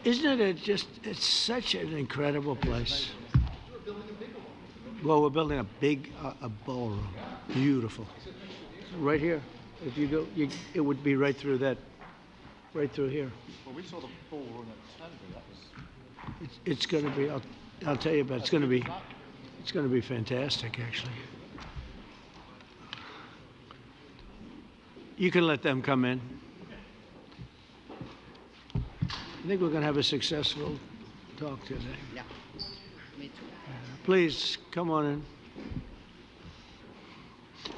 Isn't it just, it's such an incredible place. Well, we're building a big a ballroom. Beautiful. Right here. If you go, it would be right through that, right through here. Well, we saw the ballroom at Stanley. That was. It's going to be. I'll tell you about. It's going to be fantastic, actually. You can let them come in. I think we're going to have a successful talk today. Yeah, me too. Please come on in.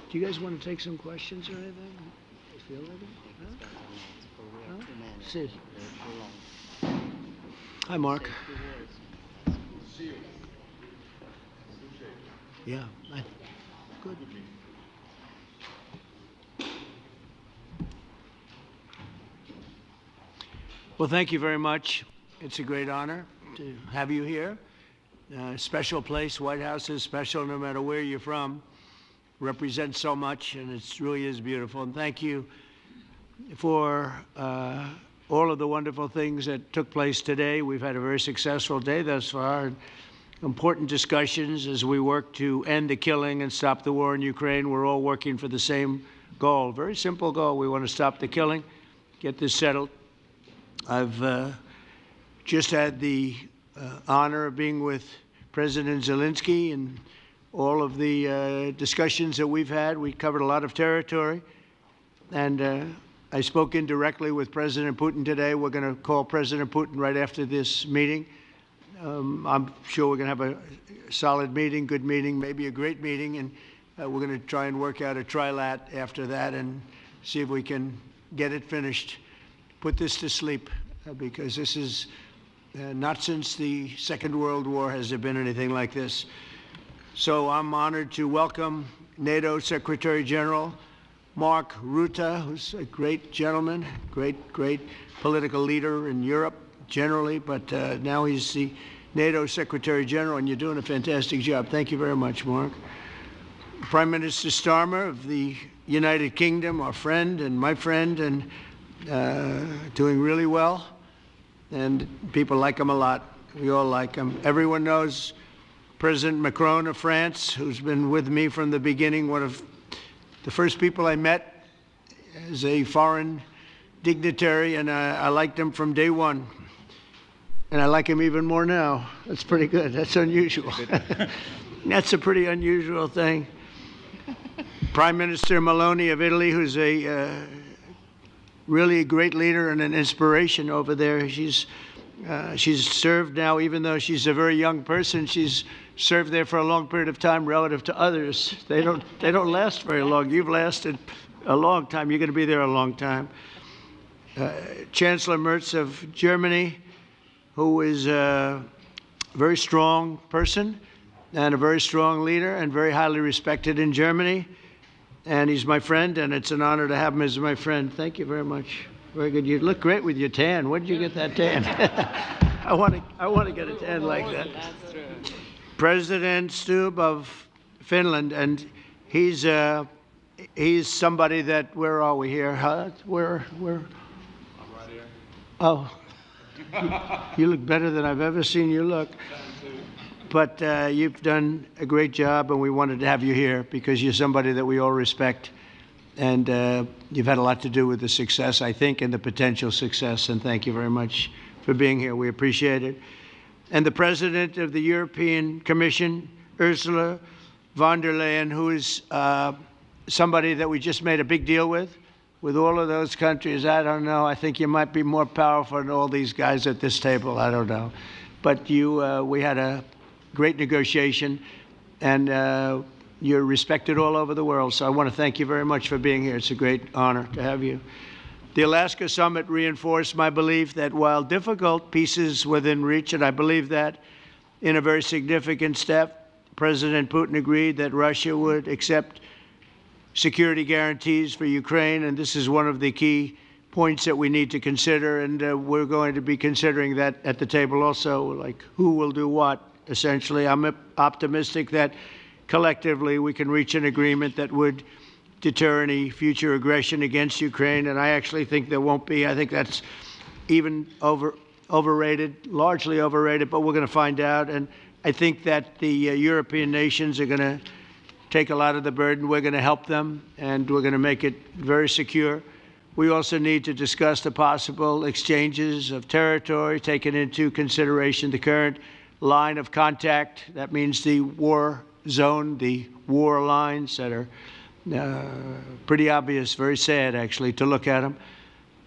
Do you guys want to take some questions or anything? Feel like it? Huh? See. Hi, Mark. Yeah. Good. Well, thank you very much. It's a great honor to have you here. Special place. White House is special no matter where you're from. Represents so much, and it really is beautiful. And thank you for all of the wonderful things that took place today. We've had a very successful day thus far. And important discussions as we work to end the killing and stop the war in Ukraine. We're all working for the same goal, very simple goal. We want to stop the killing, get this settled. I've just had the honor of being with President Zelensky and all of the discussions that we've had. We covered a lot of territory, and I spoke indirectly with President Putin today. We're going to call President Putin right after this meeting. I'm sure we're going to have a solid meeting, good meeting, maybe a great meeting, and we're going to try and work out a trilat after that and see if we can get it finished, put this to sleep, because this is not since the Second World War has there been anything like this. So I'm honored to welcome NATO Secretary General Mark Rutte, who's a great gentleman, great political leader in Europe generally, but now he's the NATO Secretary General, and you're doing a fantastic job. Thank you very much, Mark. Prime Minister Starmer of the United Kingdom, our friend and my friend, and doing really well, and people like him a lot. We all like him. Everyone knows President Macron of France, who's been with me from the beginning, one of the first people I met as a foreign dignitary, and I liked him from day one. And I like him even more now. That's pretty good. That's unusual. That's a pretty unusual thing. Prime Minister Meloni of Italy, who's a really a great leader and an inspiration over there. She's served now, even though she's a very young person, she's served there for a long period of time relative to others. They don't last very long. You've lasted a long time. You're going to be there a long time. Chancellor Merz of Germany, who is a very strong person and a very strong leader and very highly respected in Germany. And he's my friend, and it's an honor to have him as my friend. Thank you very much. Very good. You look great with your tan. Where did you get that tan? I want to get a tan like that. That's true. President Stubb of Finland, and he's somebody that, where are we here? Where? I'm right here. Oh. You look better than I've ever seen you look. But you've done a great job, and we wanted to have you here because you're somebody that we all respect. And you've had a lot to do with the success, I think, and the potential success. And thank you very much for being here. We appreciate it. And the President of the European Commission, Ursula von der Leyen, who is somebody that we just made a big deal with all of those countries. I don't know. I think you might be more powerful than all these guys at this table. I don't know. But we had a great negotiation, and you're respected all over the world. So I want to thank you very much for being here. It's a great honor to have you. The Alaska Summit reinforced my belief that while difficult, peace is within reach, and I believe that in a very significant step, President Putin agreed that Russia would accept security guarantees for Ukraine, and this is one of the key points that we need to consider, and we're going to be considering that at the table also, like who will do what, essentially. I'm optimistic that collectively we can reach an agreement that would deter any future aggression against Ukraine, and I actually think there won't be. I think that's even overrated, largely overrated, but we're going to find out. And I think that the European nations are going to take a lot of the burden. We're going to help them, and we're going to make it very secure. We also need to discuss the possible exchanges of territory, taking into consideration the current line of contact. That means the war zone, the war lines that are pretty obvious, very sad, actually, to look at them.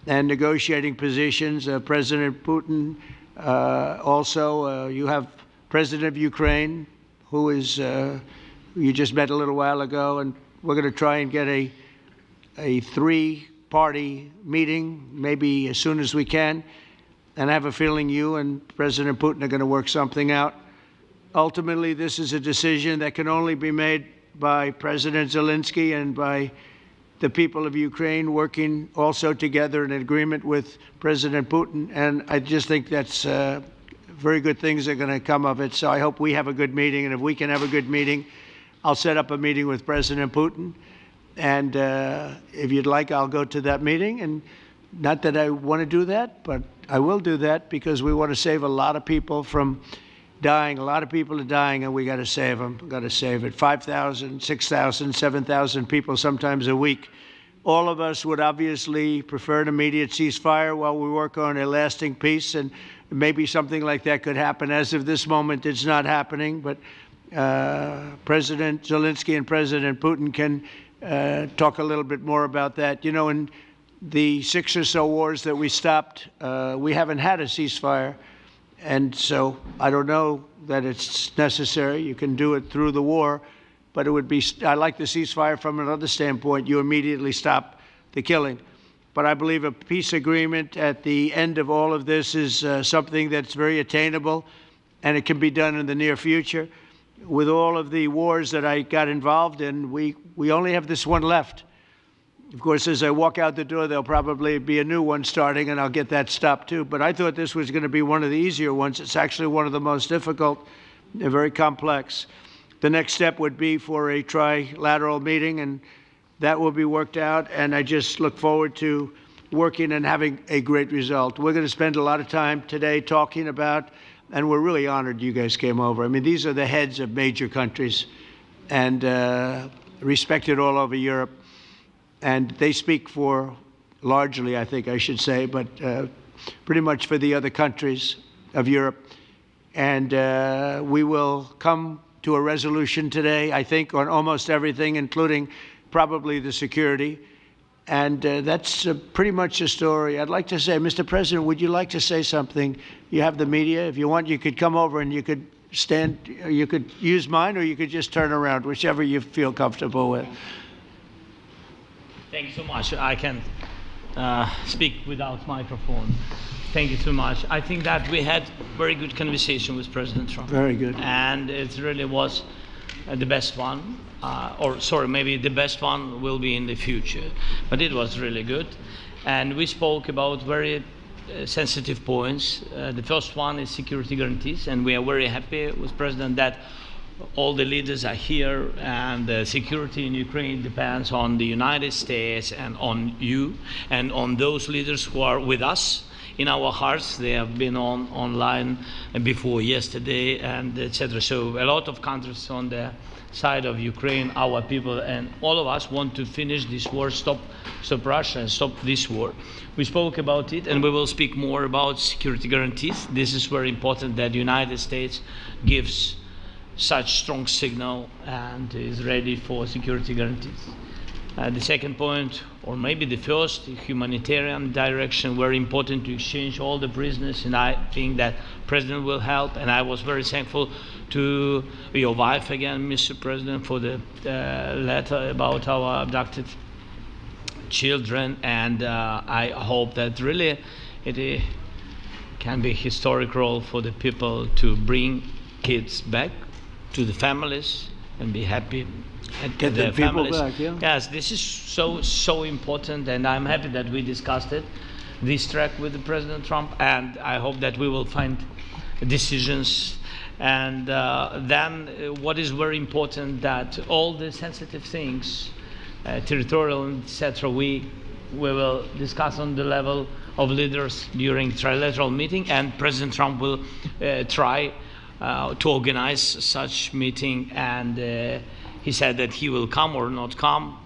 And negotiating positions. President Putin, also, you have President of Ukraine, who is, you just met a little while ago, and we're going to try and get a three-party meeting, maybe as soon as we can. And I have a feeling you and President Putin are going to work something out. Ultimately, this is a decision that can only be made by President Zelensky and by the people of Ukraine working also together in agreement with President Putin. And I just think that's very good things are going to come of it. So I hope we have a good meeting. And if we can have a good meeting, I'll set up a meeting with President Putin. And if you'd like, I'll go to that meeting. And not that I want to do that, but I will do that because we want to save a lot of people from dying. A lot of people are dying, and we got to save them. We've got to save it. 5,000, 6,000, 7,000 people sometimes a week. All of us would obviously prefer an immediate ceasefire while we work on a lasting peace, and maybe something like that could happen. As of this moment, it's not happening, but President Zelensky and President Putin can talk a little bit more about that. You know, in the 6 or so wars that we stopped, we haven't had a ceasefire. And so I don't know that it's necessary. You can do it through the war, but it would be, I like the ceasefire from another standpoint. You immediately stop the killing. But I believe a peace agreement at the end of all of this is something that's very attainable, and it can be done in the near future. With all of the wars that I got involved in, we only have this one left. Of course, as I walk out the door, there'll probably be a new one starting, and I'll get that stopped too. But I thought this was going to be one of the easier ones. It's actually one of the most difficult and very complex. The next step would be for a trilateral meeting, and that will be worked out. And I just look forward to working and having a great result. We're going to spend a lot of time today talking about, and we're really honored you guys came over. I mean, these are the heads of major countries and respected all over Europe. And they speak for, largely, I think I should say, but pretty much for the other countries of Europe. And we will come to a resolution today, I think, on almost everything, including probably the security. And that's pretty much the story. I'd like to say, Mr. President, would you like to say something? You have the media. If you want, you could come over and you could stand, you could use mine, or you could just turn around, whichever you feel comfortable with. Thank you so much. I can speak without microphone. Thank you so much. I think that we had very good conversation with President Trump. Very good. And it really was the best one. Or sorry, maybe the best one will be in the future. But it was really good. And we spoke about very sensitive points. The first one is security guarantees. And we are very happy with President that all the leaders are here, and the security in Ukraine depends on the United States and on you and on those leaders who are with us in our hearts. They have been online before yesterday, and etc. So a lot of countries on the side of Ukraine, our people, and all of us want to finish this war, stop Russia and stop this war. We spoke about it, and we will speak more about security guarantees. This is very important that the United States gives such strong signal and is ready for security guarantees. The second point, or maybe the first, humanitarian direction, very important to exchange all the prisoners, and I think that President will help. And I was very thankful to your wife again, Mr. President, for the letter about our abducted children, and I hope that really it can be a historic role for the people to bring kids back to the families and be happy at Get their the people families. back, yeah. Yes, this is so important, and I'm happy that we discussed it, this track with the President Trump, and I hope that we will find decisions. And then what is very important, that all the sensitive things, territorial, etc., we will discuss on the level of leaders during trilateral meeting, and President Trump will try to organize such meeting, and he said that he will come or not come.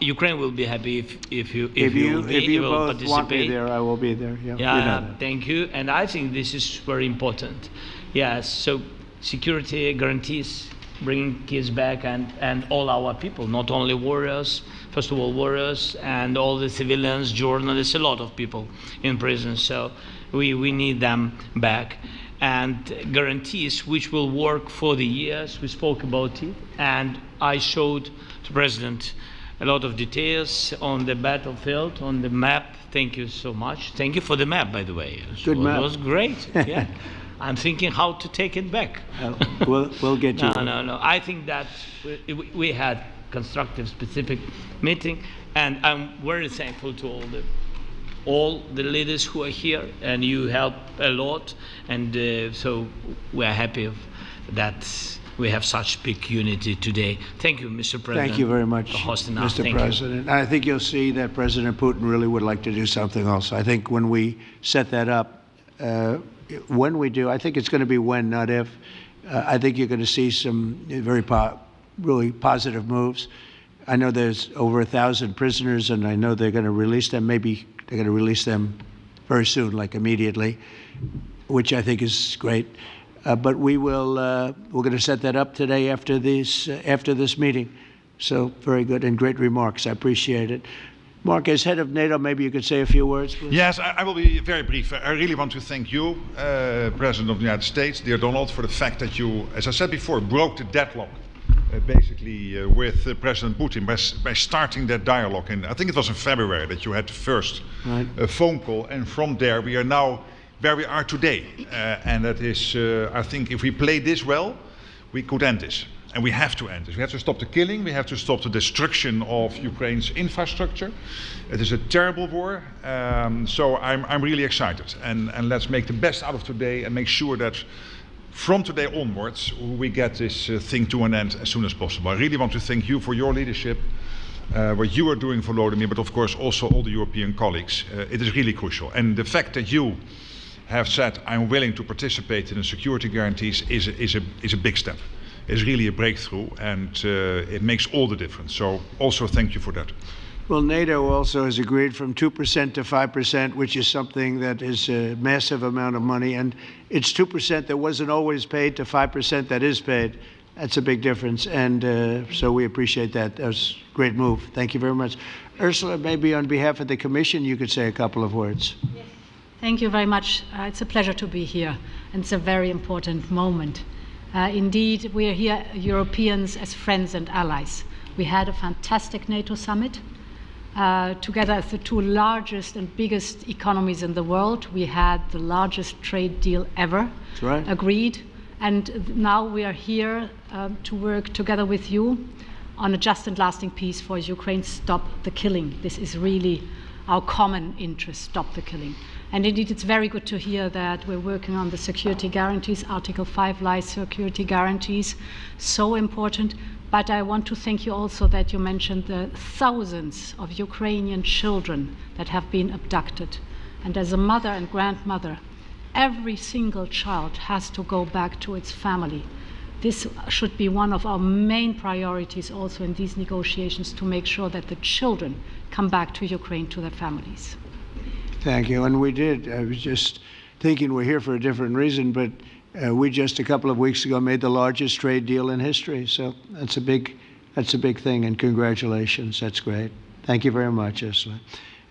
Ukraine will be happy if you will both want me participate. there, I will be there. Yeah, Yeah, you know that. thank you. And I think this is very important. Yes, so security guarantees bringing kids back and all our people, not only warriors, first of all warriors, and all the civilians, journalists, a lot of people in prison. So we need them back. And guarantees which will work for the years. We spoke about it. And I showed the President a lot of details on the battlefield, on the map. Thank you so much. Thank you for the map, by the way. Good map. It was great. Yeah. I'm thinking how to take it back. We'll get you. No. I think that we had constructive, specific meeting, and I'm very thankful to all the leaders who are here, and you help a lot, and so we are happy that we have such big unity today. Thank you, Mr. President. Thank you very much, for hosting us. Mr. Thank President. I think you'll see that President Putin really would like to do something else. I think when we set that up, when we do, I think it's going to be when, not if. I think you're going to see some really positive moves. I know there's over 1,000 prisoners, and I know they're going to release them. Maybe they're going to release them very soon, like immediately, which I think is great. But we're going to set that up today after this meeting. So very good and great remarks. I appreciate it. Mark, as head of NATO, maybe you could say a few words, please. Yes, I will be very brief. I really want to thank you, President of the United States, dear Donald, for the fact that you, as I said before, broke the deadlock basically with President Putin by starting that dialogue. And I think it was in February that you had the first phone call, and from there we are now where we are today. And that is, I think if we play this well, we could end this. And we have to end this. We have to stop the killing. We have to stop the destruction of Ukraine's infrastructure. It is a terrible war. So I'm really excited. And let's make the best out of today and make sure that from today onwards we get this thing to an end as soon as possible. I really want to thank you for your leadership, what you are doing for Volodymyr, but of course also all the European colleagues. It is really crucial. And the fact that you have said I'm willing to participate in the security guarantees is a big step. Is really a breakthrough, and it makes all the difference. So also thank you for that. Well, NATO also has agreed from 2% to 5%, which is something that is a massive amount of money. And it's 2% that wasn't always paid to 5% that is paid. That's a big difference. And so we appreciate that. That was a great move. Thank you very much. Ursula, maybe on behalf of the Commission, you could say a couple of words. Yes. Thank you very much. It's a pleasure to be here. And it's a very important moment. Indeed, we are here, Europeans, as friends and allies. We had a fantastic NATO summit. Together as the two largest and biggest economies in the world, we had the largest trade deal ever agreed. And now we are here to work together with you on a just and lasting peace for Ukraine. Stop the killing. This is really our common interest, stop the killing. And indeed, it's very good to hear that we're working on the security guarantees, Article 5 lies security guarantees, so important. But I want to thank you also that you mentioned the thousands of Ukrainian children that have been abducted. And as a mother and grandmother, every single child has to go back to its family. This should be one of our main priorities also in these negotiations, to make sure that the children come back to Ukraine, to their families. Thank you. And we did. I was just thinking we're here for a different reason, but we just a couple of weeks ago made the largest trade deal in history. So that's a big thing, and congratulations. That's great. Thank you very much, Ursula.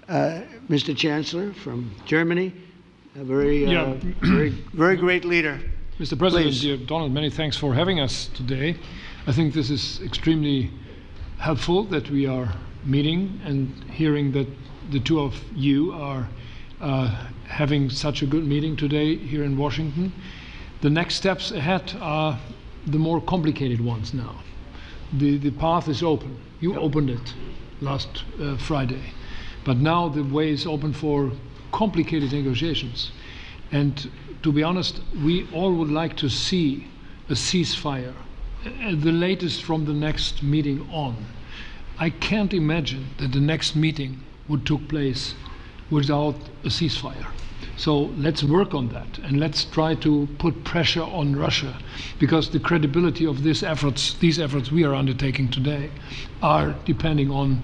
Mr. Chancellor from Germany, a very great leader. Mr. President, Please. dear Donald, many thanks for having us today. I think this is extremely helpful that we are meeting and hearing that the two of you are having such a good meeting today here in Washington. The next steps ahead are the more complicated ones now. The path is open. You opened it last Friday. But now the way is open for complicated negotiations. And to be honest, we all would like to see a ceasefire, the latest from the next meeting on. I can't imagine that the next meeting would take place without a ceasefire. So let's work on that, and let's try to put pressure on Russia, because the credibility of these efforts we are undertaking today, are depending on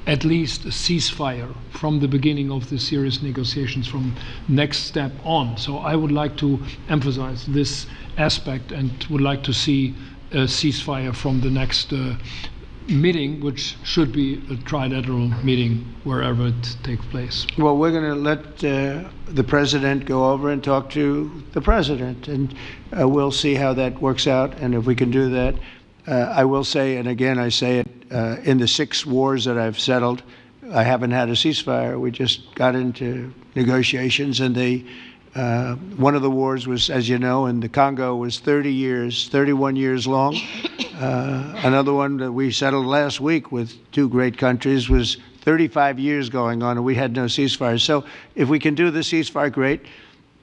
at least a ceasefire from the beginning of the serious negotiations from next step on. So I would like to emphasize this aspect and would like to see a ceasefire from the next meeting, which should be a trilateral meeting wherever it takes place. Well, we're going to let the president go over and talk to the president, and we'll see how that works out, and if we can do that. I will say, and again I say it, in the 6 wars that I've settled, I haven't had a ceasefire. We just got into negotiations, and one of the wars was, as you know, in the Congo was 31 years long. Another one that we settled last week with 2 great countries was 35 years going on, and we had no ceasefire. So if we can do the ceasefire, great.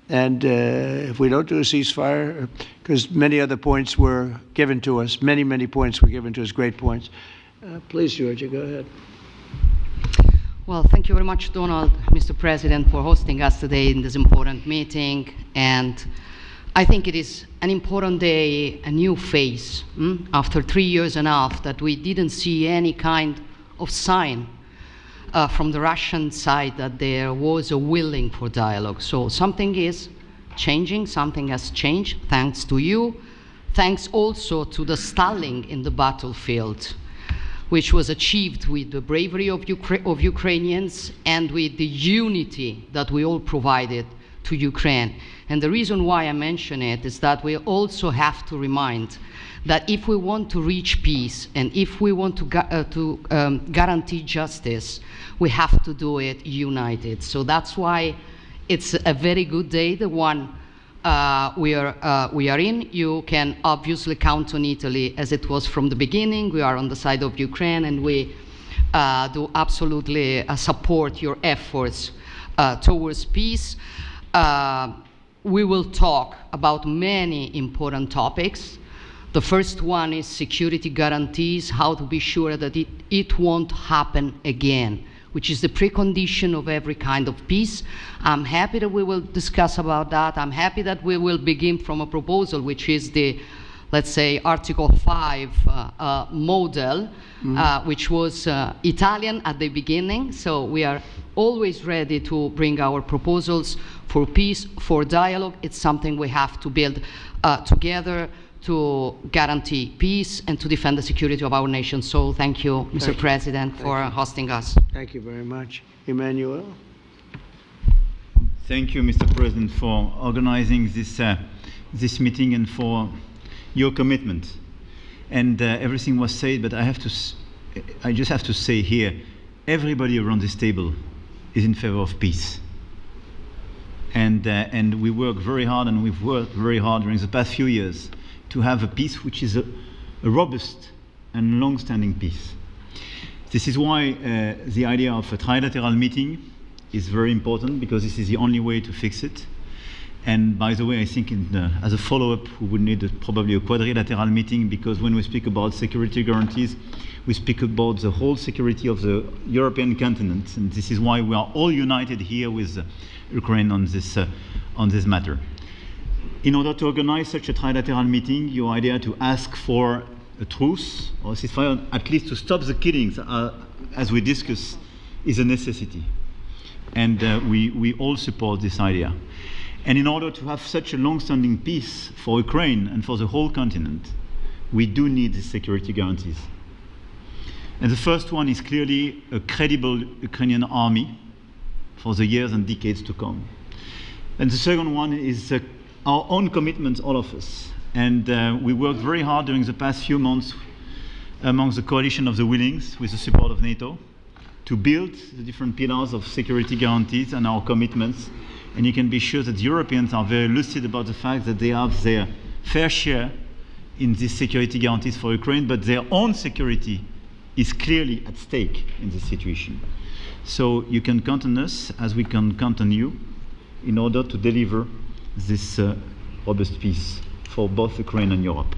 And if we don't do a ceasefire, because many other points were given to us, many points were given to us, great points. Please, Georgia, go ahead. Well, thank you very much, Donald, Mr. President, for hosting us today in this important meeting. And I think it is an important day, a new phase, after 3 years and a half that we didn't see any kind of sign from the Russian side that there was a willing for dialogue. So something is changing, something has changed, thanks to you. Thanks also to the stalling in the battlefield, which was achieved with the bravery of Ukrainians and with the unity that we all provided to Ukraine. And the reason why I mention it is that we also have to remind that if we want to reach peace and if we want to guarantee justice, we have to do it united. So that's why it's a very good day, the one we are in. You can obviously count on Italy as it was from the beginning. We are on the side of Ukraine, and we do absolutely support your efforts towards peace. We will talk about many important topics. The first one is security guarantees, how to be sure that it won't happen again, which is the precondition of every kind of peace. I'm happy that we will discuss about that. I'm happy that we will begin from a proposal, which is the, let's say, Article 5 model, which was Italian at the beginning. So we are always ready to bring our proposals for peace, for dialogue. It's something we have to build together to guarantee peace and to defend the security of our nation. So thank you, Mr. President, for hosting us. Thank you very much. Emmanuel? Thank you, Mr. President, for organizing this meeting and for your commitment. And everything was said, but I just have to say here, everybody around this table is in favor of peace. And we work very hard, and we've worked very hard during the past few years to have a peace which is a robust and long-standing peace. This is why the idea of a trilateral meeting is very important, because this is the only way to fix it. And by the way, I think as a follow-up, we would need probably a quadrilateral meeting, because when we speak about security guarantees, we speak about the whole security of the European continent. And this is why we are all united here with Ukraine on this matter. In order to organize such a trilateral meeting, your idea to ask for a truce or a ceasefire, at least to stop the killings, as we discussed, is a necessity. And we all support this idea. And in order to have such a long-standing peace for Ukraine and for the whole continent, we do need these security guarantees. And the first one is clearly a credible Ukrainian army for the years and decades to come. And the second one is our own commitment, all of us. And we worked very hard during the past few months amongst the coalition of the willings, with the support of NATO, to build the different pillars of security guarantees and our commitments. And you can be sure that the Europeans are very lucid about the fact that they have their fair share in these security guarantees for Ukraine, but their own security is clearly at stake in this situation. So you can count on us, as we can count on you, in order to deliver this robust peace for both Ukraine and Europe.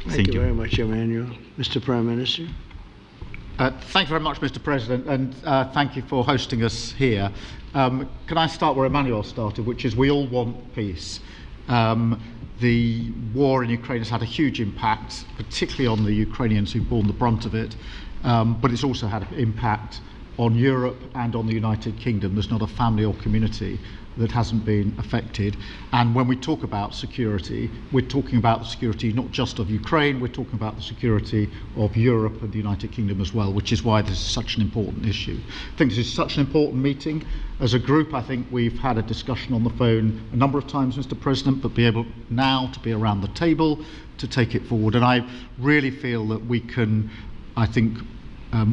Thank you very much, Emmanuel. Mr. Prime Minister? Thank you very much, Mr. President, and thank you for hosting us here. Can I start where Emmanuel started, which is we all want peace. The war in Ukraine has had a huge impact, particularly on the Ukrainians who've borne the brunt of it, but it's also had an impact on Europe and on the United Kingdom. There's not a family or community that hasn't been affected. And when we talk about security, we're talking about the security not just of Ukraine, we're talking about the security of Europe and the United Kingdom as well, which is why this is such an important issue. I think this is such an important meeting. As a group, I think we've had a discussion on the phone a number of times, Mr. President, but be able now to be around the table to take it forward. And I really feel that we can, I think,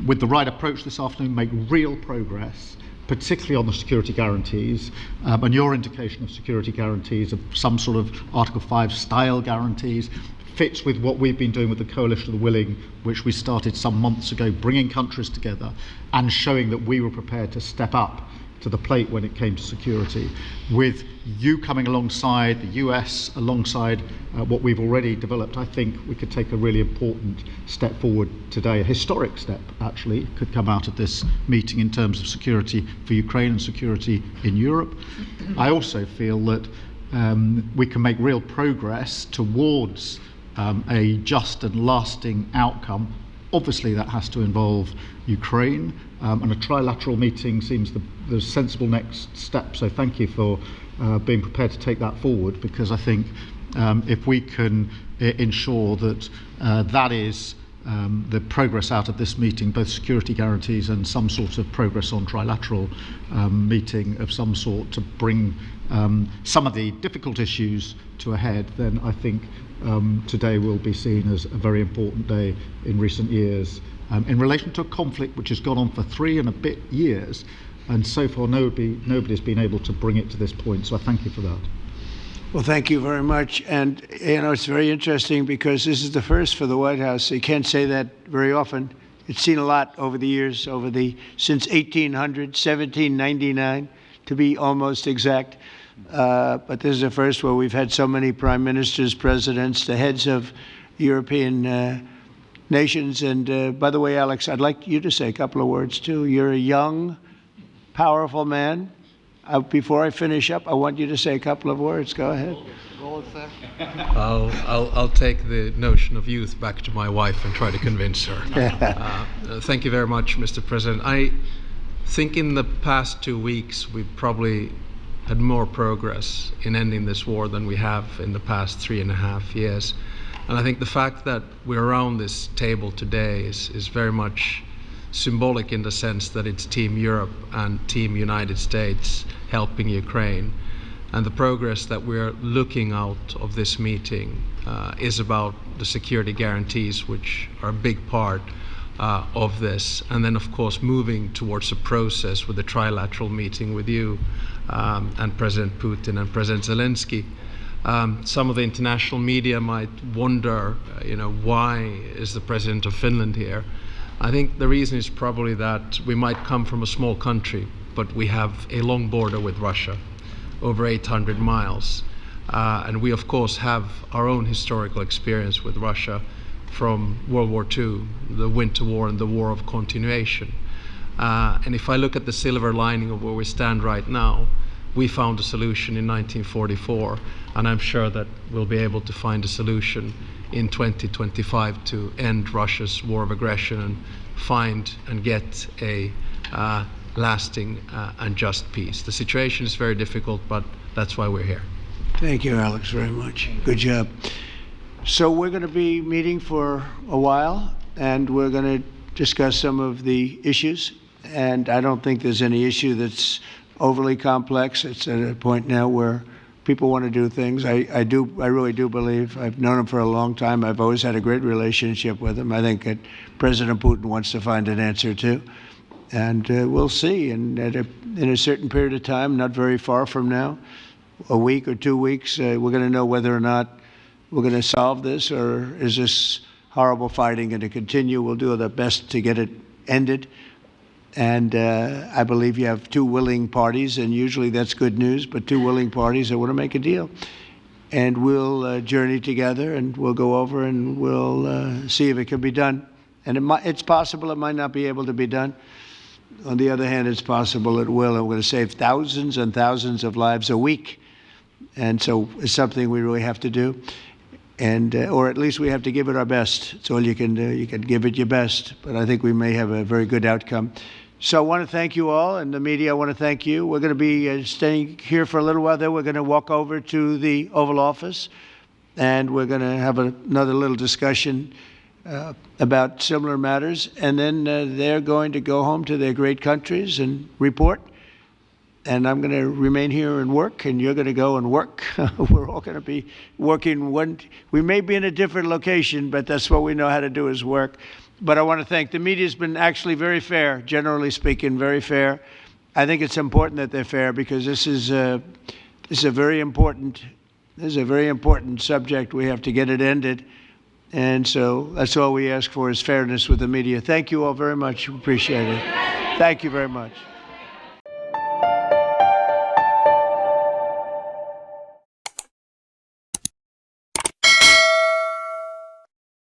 with the right approach this afternoon, make real progress, particularly on the security guarantees, and your indication of security guarantees, of some sort of Article 5 style guarantees, fits with what we've been doing with the Coalition of the Willing, which we started some months ago, bringing countries together and showing that we were prepared to step up to the plate when it came to security. With you coming alongside, the US alongside what we've already developed, I think we could take a really important step forward today. A historic step, actually, could come out of this meeting in terms of security for Ukraine and security in Europe. I also feel that we can make real progress towards a just and lasting outcome. Obviously, that has to involve Ukraine, and a trilateral meeting seems the sensible next step. So thank you for being prepared to take that forward, because I think if we can ensure that that is the progress out of this meeting, both security guarantees and some sort of progress on trilateral meeting of some sort to bring some of the difficult issues to a head, then I think today will be seen as a very important day in recent years in relation to a conflict which has gone on for 3 and a bit years, and so far nobody's been able to bring it to this point. So I thank you for that. Well, thank you very much. And, you know, it's very interesting because this is the first for the White House. You can't say that very often. It's seen a lot over the years, since 1800, 1799, to be almost exact. But this is the first where we've had so many prime ministers, presidents, the heads of European nations. And by the way, Alex, I'd like you to say a couple of words, too. You're a young, powerful man. Before I finish up, I want you to say a couple of words. Go ahead. I'll take the notion of youth back to my wife and try to convince her. Thank you very much, Mr. President. I think in the past 2 weeks, we've probably had more progress in ending this war than we have in the past 3.5 years. And I think the fact that we're around this table today is very much symbolic in the sense that it's Team Europe and Team United States helping Ukraine. And the progress that we're looking out of this meeting is about the security guarantees, which are a big part of this. And then, of course, moving towards a process with the trilateral meeting with you and President Putin and President Zelensky. Some of the international media might wonder, why is the President of Finland here? I think the reason is probably that we might come from a small country, but we have a long border with Russia, over 800 miles. And we, of course, have our own historical experience with Russia from World War II, the Winter War and the War of Continuation. And if I look at the silver lining of where we stand right now, we found a solution in 1944, and I'm sure that we'll be able to find a solution in 2025 to end Russia's war of aggression and find and get a lasting and just peace. The situation is very difficult, but that's why we're here. Thank you, Alex, very much. Good job. So we're going to be meeting for a while, and we're going to discuss some of the issues. And I don't think there's any issue that's overly complex. It's at a point now where people want to do things. I really do believe, I've known him for a long time. I've always had a great relationship with him. I think that President Putin wants to find an answer too. And we'll see. And in a certain period of time, not very far from now, a week or 2 weeks, we're going to know whether or not we're going to solve this, or is this horrible fighting going to continue. We'll do our best to get it ended. And I believe you have two willing parties, and usually that's good news, but two willing parties that want to make a deal. And we'll journey together, and we'll go over, and we'll see if it can be done. And it's possible it might not be able to be done. On the other hand, it's possible it will, and we're going to save thousands and thousands of lives a week. And so it's something we really have to do. And, or at least we have to give it our best. It's all you can do. You can give it your best, but I think we may have a very good outcome. So I want to thank you all, and the media, I want to thank you. We're going to be staying here for a little while. Then we're going to walk over to the Oval Office, and we're going to have another little discussion about similar matters. And then they're going to go home to their great countries and report. And I'm going to remain here and work, and you're going to go and work. We're all going to be working. We may be in a different location, but that's what we know how to do is work. But I want to thank the media. Has been actually very fair, generally speaking, very fair. I think it's important that they're fair because this is a very important subject. We have to get it ended, and so that's all we ask for is fairness with the media. Thank you all very much. Appreciate it. Thank you very much.